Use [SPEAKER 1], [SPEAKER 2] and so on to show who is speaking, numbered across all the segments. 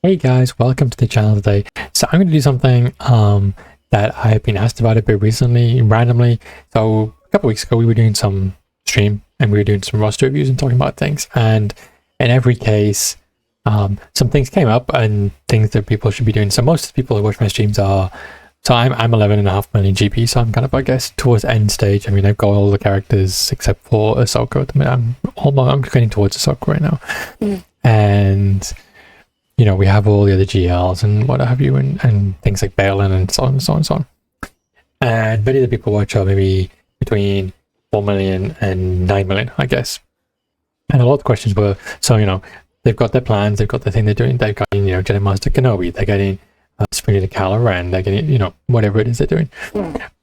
[SPEAKER 1] Hey guys, welcome to the channel today. So I'm going to do something that I've been asked about a bit recently, randomly. So a couple of weeks ago we were doing some stream and we were doing some roster reviews and talking about things, and in every case some things came up and things that people should be doing. So most of the people who watch my streams are, so I'm 11.5 million GP, so I'm kind of, I guess, towards end stage. I mean, I've got all the characters except for Ahsoka at the minute. I'm getting towards Ahsoka right now. And you know, we have all the other GLs and what have you, and things like Balin and so on and so on and so on. And many of the people watch are maybe between 4 million and 9 million, I guess. And a lot of questions were, so, you know, they've got their plans, they've got the thing they're doing, they've got, you know, Jedi Master Kenobi, they're getting Spring to Kylo Ren, they're getting, you know, whatever it is they're doing.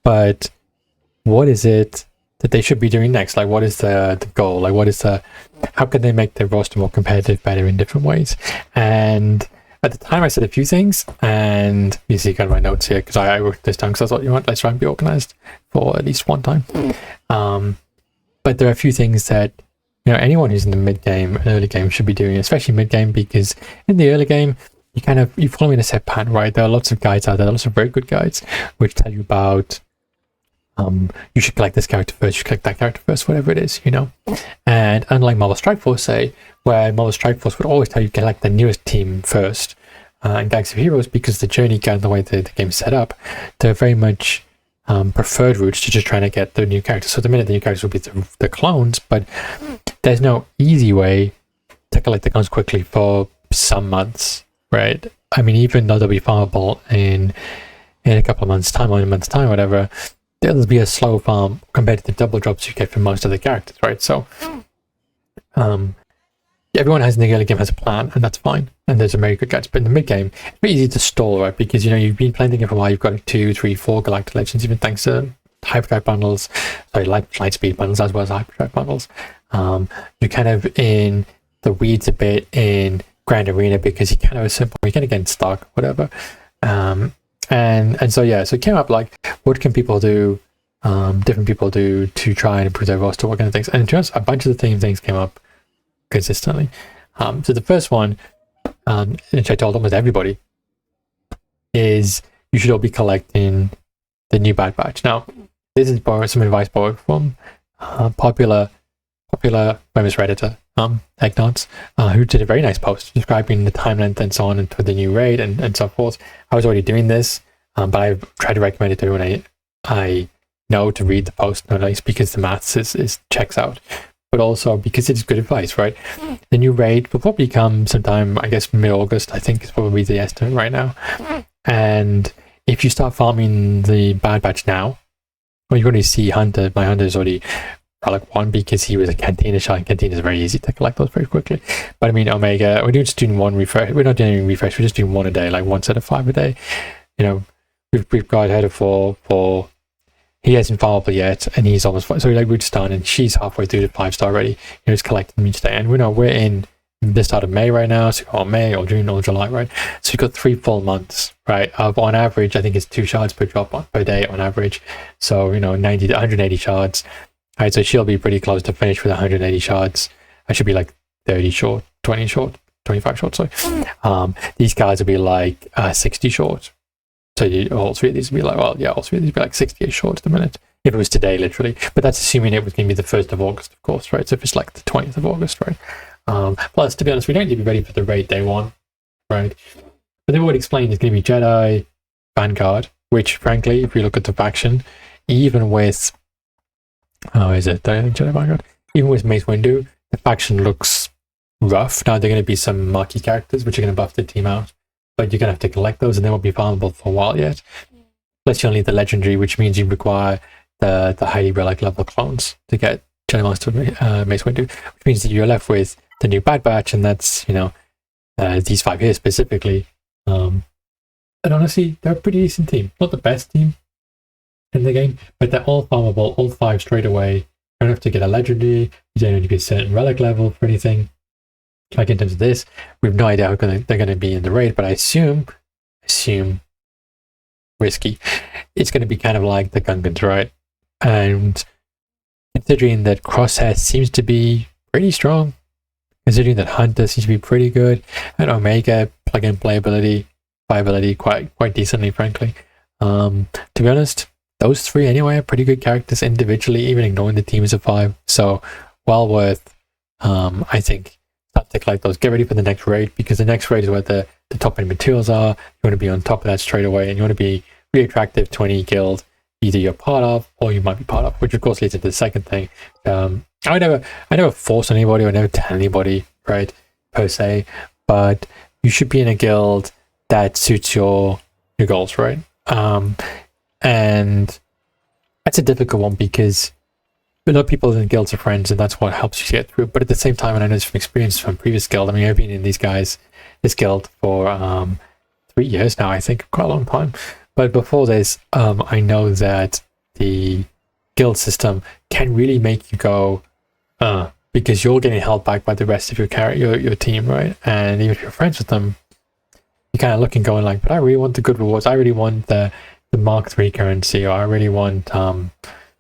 [SPEAKER 1] But what is it that they should be doing next? Like, what is the goal? Like, what is how can they make their roster more competitive, better in different ways? And at the time I said a few things, and you see kind of my notes here, because I wrote this down because I thought, you know what, let's try and be organized for at least one time. But there are a few things that, you know, anyone who's in the mid game and early game should be doing, especially mid game, because in the early game you're following a set pattern, right? There are lots of guides out there, lots of very good guides which tell you about you should collect this character first, you should collect that character first, whatever it is, you know. And unlike Marvel Strike Force, say, where Marvel Strike Force would always tell you to collect the newest team first, in Galaxy of Heroes, because the journey guide, the way the game's set up, they're very much preferred routes to just trying to get the new characters. So at the minute, the new characters will be the clones, but there's no easy way to collect the clones quickly for some months, right? I mean, even though they'll be farmable in a couple of months' time, or in a month's time, whatever, there'll be a slow farm compared to the double drops you get from most of the characters, right? So everyone has in the early game has a plan, and that's fine, and there's a very good guides. But in the mid game, it's very easy to stall, right? Because, you know, you've been playing the game for a while, you've got like 2, 3, 4 Galactic Legends, even thanks to hyperdrive bundles, sorry, light speed bundles, as well as hyperdrive bundles. You're kind of in the weeds a bit in Grand Arena because you kind of simple, you kind of get stuck, whatever. And so yeah, so it came up like, what can people do, different people do to try and improve their roster, what kind of things. And to us, a bunch of the same things came up consistently. So the first one, which I told almost everybody, is you should all be collecting the new Bad Batch. Now, this is some advice borrowed from popular famous Redditor, Eggnots, who did a very nice post describing the time length and so on, and for the new raid and so forth. I was already doing this, but I've tried to recommend it to everyone I know to read the post, not least because the maths is checks out, but also because it's good advice, right? The new raid will probably come sometime, I guess, mid-August, I think is probably the estimate right now. And if you start farming the Bad Batch now, well, you already see Hunter. My Hunter is already Relic 1 because he was a Cantina shot, and Cantina is very easy to collect those very quickly. But I mean, Omega, we're just doing one refresh. We're not doing any refresh, we're just doing one a day, like 1 set of 5 a day. You know, we've got ahead of 4. He hasn't farmable yet, and he's almost, so like we're just done, and she's halfway through the 5-star already. You know, he's collecting them each day, and we know we're in the start of May right now, so or May or June or July, right? So you've got 3 full months, right? On average, I think it's 2 shards per drop per day on average. So, you know, 90 to 180 shards. All right, so she'll be pretty close to finish with 180 shards. I should be like 30 short, 20 short, 25 short, sorry. These guys will be like 60 short. So all 3 of these would be like, well, yeah, all 3 of these would be like 68 short at the minute, if it was today, literally. But that's assuming it was going to be the 1st of August, of course, right? So if it's like the 20th of August, right? Plus, to be honest, we don't need to be ready for the raid day 1, right? But they would explain it's going to be Jedi Vanguard, which, frankly, if you look at the faction, even with Jedi Vanguard? Even with Mace Windu, the faction looks rough. Now, there are going to be some marquee characters which are going to buff the team out, but you're going to have to collect those, and they won't be farmable for a while yet. Plus, you only need the legendary, which means you require the highly relic level clones to get Jedi Master Mace Windu, which means that you're left with the new Bad Batch, and that's, you know, these 5 here specifically. And honestly, they're a pretty decent team. Not the best team in the game, but they're all farmable, all 5 straight away. You don't have to get a legendary, you don't need to be a certain relic level for anything. Like in terms of this, we have no idea how they're going to be in the raid, but I assume risky, it's going to be kind of like the Gungans, right? And considering that Crosshair seems to be pretty strong, considering that Hunter seems to be pretty good, and Omega plug-in viability quite decently, frankly. To be honest, those three anyway are pretty good characters individually, even ignoring the teams of 5. So well worth, I think, start to collect those. Get ready for the next raid, because the next raid is where the top end materials are. You want to be on top of that straight away, and you want to be really attractive to any guild either you're part of or you might be part of, which of course leads into the second thing. I never force anybody or never tell anybody, right, per se, but you should be in a guild that suits your goals, right? And that's a difficult one because a lot of people in guilds are friends, and that's what helps you get through. But at the same time, and I know this from experience from previous guild, I mean, I've been in this guild for 3 years now, I think, quite a long time. But before this, I know that the guild system can really make you go, because you're getting held back by the rest of your team, right? And even if you're friends with them, you kind of look and going like, but I really want the good rewards. I really want the Mark 3 currency, or I really want,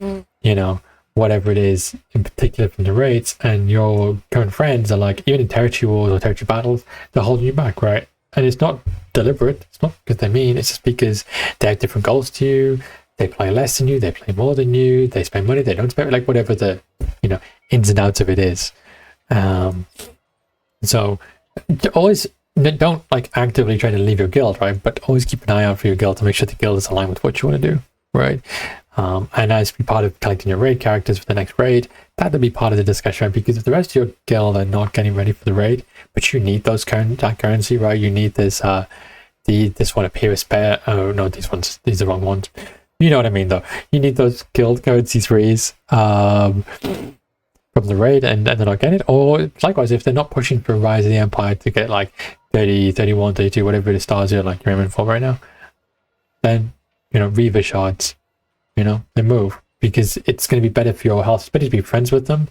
[SPEAKER 1] you know, whatever it is in particular from the raids. And your current friends are like, even in territory wars or territory battles, they're holding you back, right? And it's not deliberate. It's not because they're mean. It's just because they have different goals to you. They play less than you. They play more than you. They spend money. They don't spend, like, whatever the, you know, ins and outs of it is. So always don't like actively try to leave your guild, right? But always keep an eye out for your guild to make sure the guild is aligned with what you want to do, right? And as be part of collecting your raid characters for the next raid, that'll be part of the discussion, right? Because if the rest of your guild are not getting ready for the raid, but you need that currency, right? You need this this one appear spare. Oh no, these are the wrong ones. You know what I mean, though. You need those guild currency 3s from the raid, and they're not getting it. Or likewise, if they're not pushing for Rise of the Empire to get like 30, 31, 32, whatever the stars you're like you're aiming for right now, then, you know, Reaver shards, you know, they move, because it's going to be better for your health. It's better to be friends with them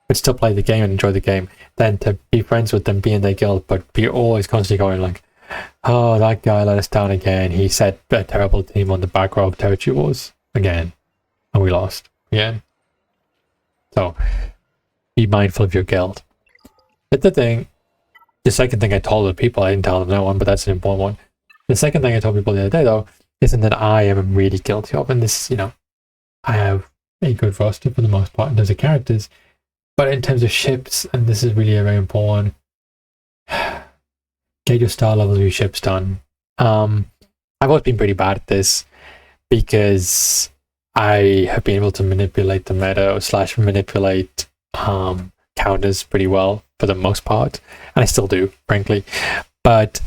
[SPEAKER 1] but still play the game and enjoy the game than to be friends with them, be in their guild, but be always constantly going like, oh, that guy let us down again. He set a terrible team on the back row of territory wars again, and we lost again. So be mindful of your guild. But the second thing I told the people, I didn't tell no one, but that's an important one. The second thing I told people the other day, though, isn't that I am really guilty of, and this, you know, I have a good roster for the most part in terms of characters, but in terms of ships, and this is really a very important one, get your star levels of your ships done. I've always been pretty bad at this because I have been able to manipulate the meta / manipulate counters pretty well for the most part, and I still do, frankly. But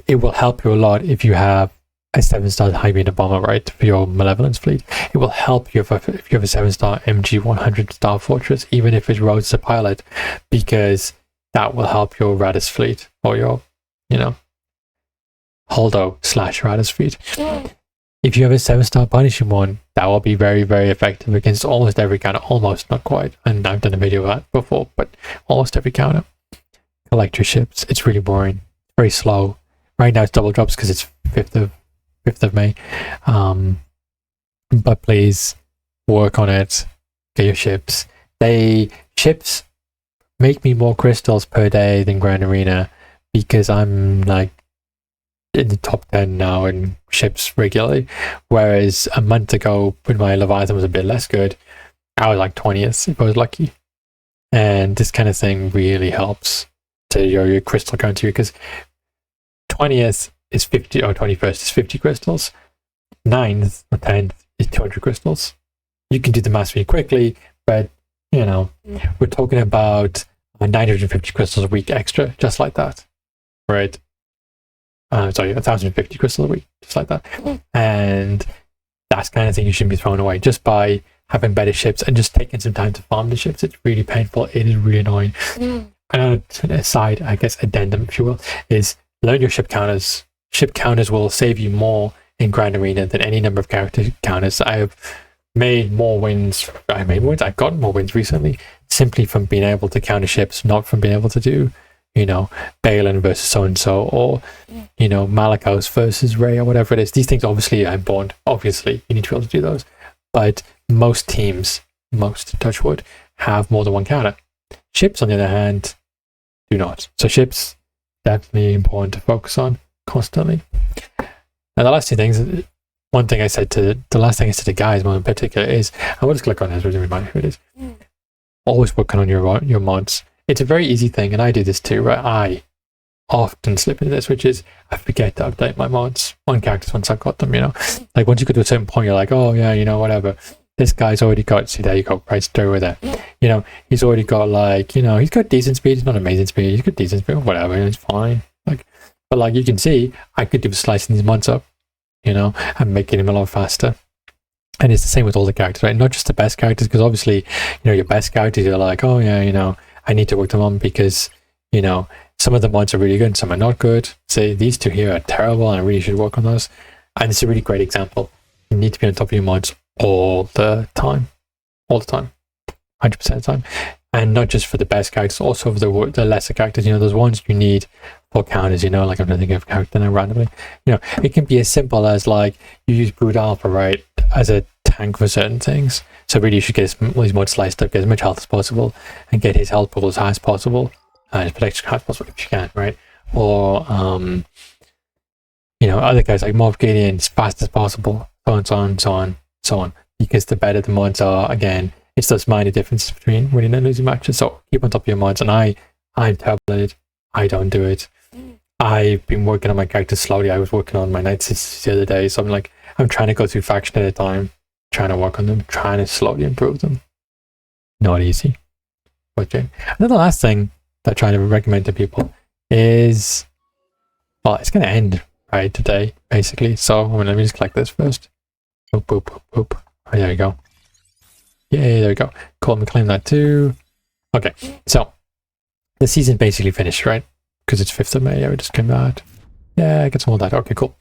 [SPEAKER 1] it will help you a lot if you have a 7-star Hybrid bomber, right, for your Malevolence fleet. It will help you if you have a 7-star MG 100-star fortress, even if it rotates a pilot, because that will help your Radis fleet, or your, you know, Holdo / Radis fleet. If you have a 7-star Punishing one, that will be very, very effective against almost every counter. Almost, not quite. And I've done a video of that before, but almost every counter. Collect your ships. It's really boring. Very slow. Right now it's double drops because it's 5th of May. But please work on it. Get your ships. Ships make me more crystals per day than Grand Arena, because I'm like in the top 10 now in ships regularly, whereas a month ago when my Leviathan was a bit less good, I was like 20th if I was lucky. And this kind of thing really helps to your crystal currency, because 20th is 50, or 21st is 50 crystals, 9th or 10th is 200 crystals. You can do the math really quickly, but you know, we're talking about 950 crystals a week extra, just like that, right? Sorry, 1,050 crystals a week, just like that. And that's kind of thing you shouldn't be throwing away just by having better ships and just taking some time to farm the ships. It's really painful. It is really annoying. And aside, I guess, addendum, if you will, is learn your ship counters. Ship counters will save you more in Grand Arena than any number of character counters. I have made more wins. I've gotten more wins recently simply from being able to counter ships, not from being able to do, you know, Balin versus so-and-so, or, you know, Malakos versus Ray, or whatever it is. These things obviously are important. Obviously, you need to be able to do those. But most teams, touch wood, have more than one counter. Ships, on the other hand, do not. So ships, definitely important to focus on constantly. Now the last two things, the last thing I said to guys more in particular is, I will just click on it, so it remind me who it is. Always working on your mods. It's a very easy thing, and I do this too, right? I often slip into this, which is I forget to update my mods on characters once I've got them, you know? Like once you get to a certain point, you're like, oh yeah, you know, whatever. This guy's already got, see, there you go, right straight with it. You know, he's already got like, you know, he's got decent speed, he's not amazing speed, he's got decent speed, whatever, it's fine. Like, but like you can see, I could do slicing these mods up, you know, and making him a lot faster. And it's the same with all the characters, right? Not just the best characters, because obviously, you know, your best characters, you're like, oh yeah, you know, I need to work them on because, you know, some of the mods are really good, some are not good. Say these two here are terrible, and I really should work on those. And it's a really great example. You need to be on top of your mods all the time, 100% of the time. And not just for the best characters, also for the lesser characters. You know, those ones you need for counters, you know, like I'm not thinking of a character now randomly. You know, it can be as simple as like you use Brood Alpha, right, as a tank for certain things. So really you should get his mods sliced up, get as much health as possible, and get his health pool as high as possible, and his protection as high as possible if you can, right? Or, you know, other guys like Mob Gideon as fast as possible, so on, so on, so on, so on. Because the better the mods are, again, it's those minor differences between winning and losing matches. So keep on top of your mods. And I'm terrible at it. I don't do it. I've been working on my characters slowly. I was working on my Night Sisters the other day. So I'm trying to go through faction at a time, trying to work on them, trying to slowly improve them. Not easy. But yeah. And then the last thing that I'm trying to recommend to people is, well, it's going to end right today, basically. So let me just collect this first. Boop, boop, boop, boop. Oh, there we go. Yay, there we go. Cool, I'm gonna claim that too. Okay, so the season basically finished, right? Because it's 5th of May, yeah, we just came out. Yeah, get some more of that. Okay, cool.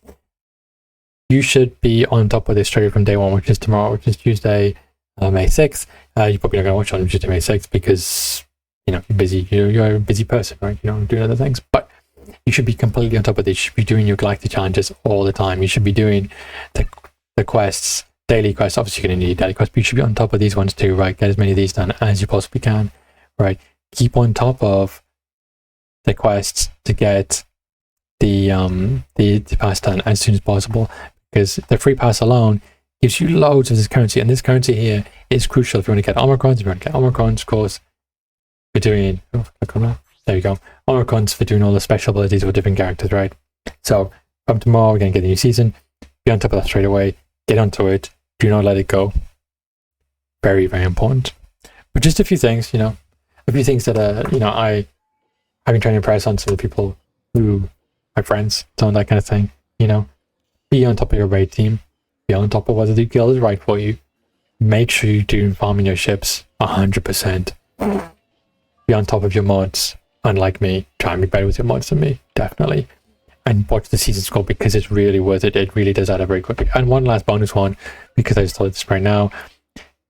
[SPEAKER 1] You should be on top of this straight from day one, which is tomorrow, which is Tuesday, May 6th. You're probably not gonna watch on Tuesday, May 6th because, you know, you're busy. You're a busy person, right? You know, doing other things. But you should be completely on top of this. You should be doing your galactic challenges all the time. You should be doing the quests, daily quests. Obviously you're going to need daily quests, but you should be on top of these ones too, right? Get as many of these done as you possibly can, right? Keep on top of the quests to get the pass done as soon as possible, because the free pass alone gives you loads of this currency, and this currency here is crucial if you want to get Omicrons. If you want to get Omicrons, of course, for doing, there you go, Omicrons for doing all the special abilities for different characters, right? So from tomorrow we're going to get the new season. Be on top of that straight away. Get onto it. Do not let it go. Very, very important. But just a few things, you know, a few things that, you know, I've been trying to impress on some of the people who, my friends, so that kind of thing, you know. Be on top of your raid team. Be on top of whether the guild is right for you. Make sure you're doing farming your ships 100%. Be on top of your mods. Unlike me, try and be better with your mods than me, definitely. And watch the season score because it's really worth it. It really does add up very quickly. And one last bonus one, because I just thought this right now.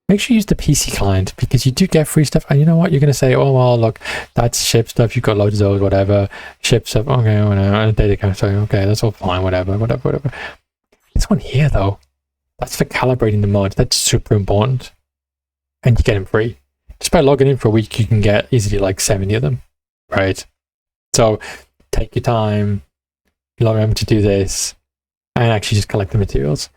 [SPEAKER 1] Make sure you use the PC client because you do get free stuff. And you know what? You're going to say, oh, well, look, that's ship stuff. You've got loads of those, whatever. Ship stuff, okay, whatever. And data kind of saying, okay, that's all fine, whatever. This one here, though, that's for calibrating the mods. That's super important. And you get them free. Just by logging in for a week, you can get easily like 70 of them, right? So take your time. Remember to do this and actually just collect the materials.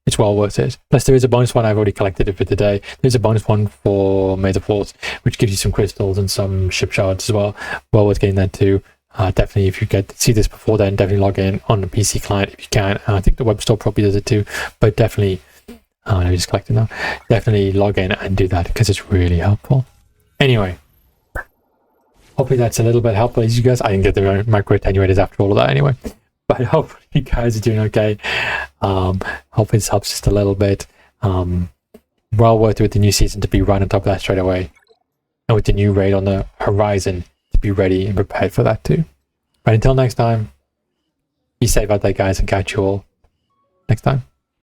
[SPEAKER 1] It's well worth it. Plus there is a bonus one. I've already collected it for today. There's a bonus one for May the 4th, which gives you some crystals and some ship shards as well. Well worth getting that too. Definitely, if you get to see this before then, definitely log in on the PC client if you can. I think the web store probably does it too, but definitely, let me just collect it now. Definitely log in and do that because it's really helpful. Anyway, hopefully that's a little bit helpful as you guys. I didn't get the micro attenuators after all of that anyway. But hopefully you guys are doing okay. Hopefully this helps just a little bit. Well worth it with the new season to be right on top of that straight away. And with the new raid on the horizon to be ready and prepared for that too. But until next time, be safe out there guys and catch you all next time.